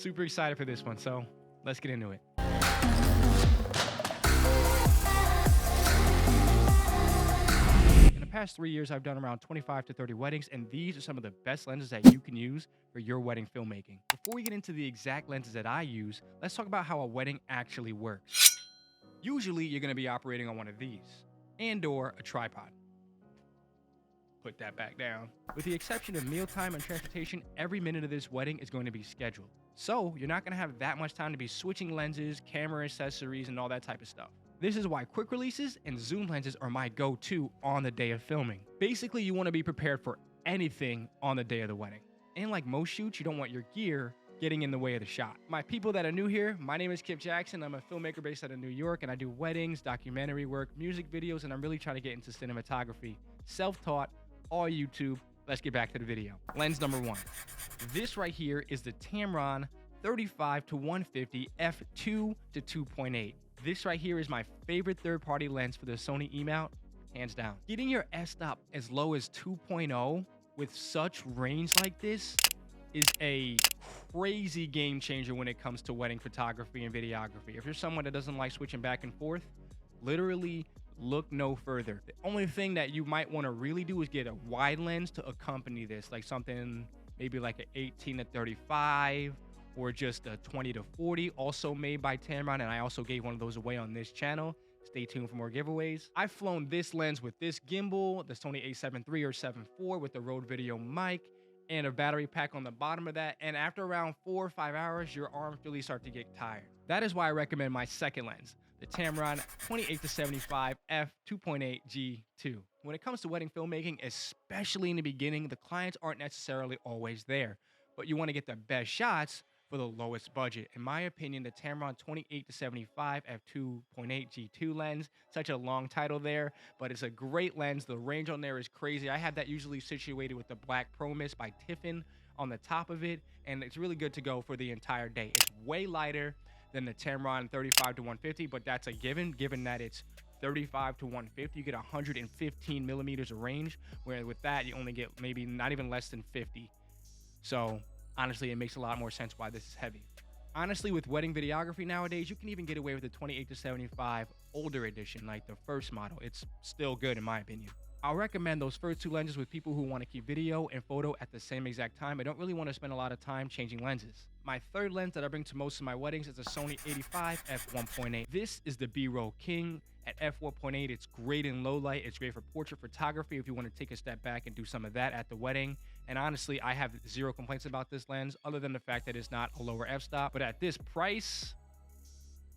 Super excited for this one, so let's get into it. In the past 3 years, I've done around 25 to 30 weddings, and these are some of the best lenses that you can use for your wedding filmmaking. Before we get into the exact lenses that I use, let's talk about how a wedding actually works. Usually, you're going to be operating on one of these, and/or a tripod. Put that back down. With the exception of mealtime and transportation, every minute of this wedding is going to be scheduled. So you're not going to have that much time to be switching lenses, camera accessories, and all that type of stuff. This is why quick releases and zoom lenses are my go-to on the day of filming. Basically, you want to be prepared for anything on the day of the wedding. And like most shoots, you don't want your gear getting in the way of the shot. My people that are new here, my name is Kip Jackson. I'm a filmmaker based out of New York, and I do weddings, documentary work, music videos, and I'm really trying to get into cinematography. Self-taught, all YouTube. Let's get back to the video. Lens number 1. This right here is the Tamron 35 to 150 f2 to 2.8. This right here is my favorite third-party lens for the Sony E-mount, hands down. Getting your f-stop as low as 2.0 with such range like this is a crazy game changer when it comes to wedding photography and videography. If you're someone that doesn't like switching back and forth, literally look no further. The only thing that you might want to really do is get a wide lens to accompany this, like something maybe like an 18 to 35 or just a 20 to 40, also made by Tamron, and I also gave one of those away on this channel. Stay tuned for more giveaways. I've flown this lens with this gimbal, the Sony a7 III or 7 IV with the Rode Video mic, and a battery pack on the bottom of that, and after around 4 or 5 hours, your arms really start to get tired. That is why I recommend my second lens, the Tamron 28 to 75 f2.8 GII. When it comes to wedding filmmaking, especially in the beginning, the clients aren't necessarily always there, but you want to get the best shots for the lowest budget. In my opinion, the Tamron 28 to 75 f2.8 GII lens, such a long title there, but it's a great lens. The range on there is crazy. I have that usually situated with the Black Pro Mist by Tiffin on the top of it, and it's really good to go for the entire day. It's way lighter than the Tamron 35 to 150, but that's a given that it's 35 to 150, you get 115 millimeters of range, where with that, you only get maybe not even less than 50. So honestly, it makes a lot more sense why this is heavy. Honestly, with wedding videography nowadays, you can even get away with the 28 to 75 older edition, like the first model. It's still good in my opinion. I'll recommend those first two lenses with people who want to keep video and photo at the same exact time. I don't really want to spend a lot of time changing lenses. My third lens that I bring to most of my weddings is a Sony 85 f1.8. This is the B-roll king. At f4.8, it's great in low light. It's great for portrait photography if you want to take a step back and do some of that at the wedding. And honestly, I have zero complaints about this lens other than the fact that it's not a lower f-stop. But at this price,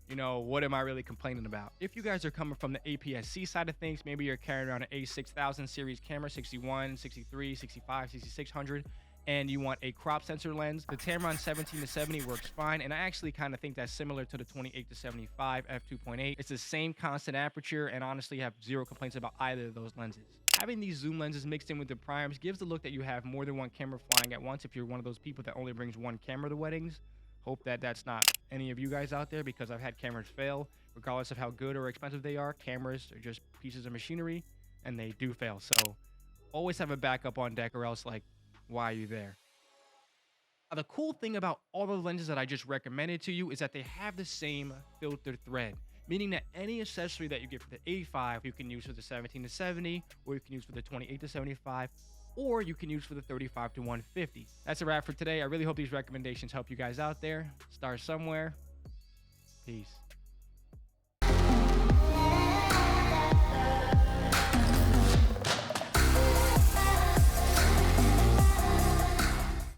you know, what am I really complaining about? If you guys are coming from the APS-C side of things, maybe you're carrying around an A6000 series camera, 61, 63, 65, 6600, and you want a crop sensor lens, the Tamron 17 to 70 works fine, and I actually kind of think that's similar to the 28 to 75 f2.8. It's the same constant aperture, and honestly have zero complaints about either of those lenses. Having these zoom lenses mixed in with the primes gives the look that you have more than one camera flying at once if you're one of those people that only brings one camera to weddings. Hope that that's not any of you guys out there, because I've had cameras fail. Regardless of how good or expensive they are, cameras are just pieces of machinery, and they do fail. So always have a backup on deck, or else, like, why are you there? Now, the cool thing about all the lenses that I just recommended to you is that they have the same filter thread, meaning that any accessory that you get for the 85, you can use for the 17 to 70, or you can use for the 28 to 75, or you can use for the 35 to 150. That's a wrap for today. I really hope these recommendations help you guys out there. Start somewhere. Peace.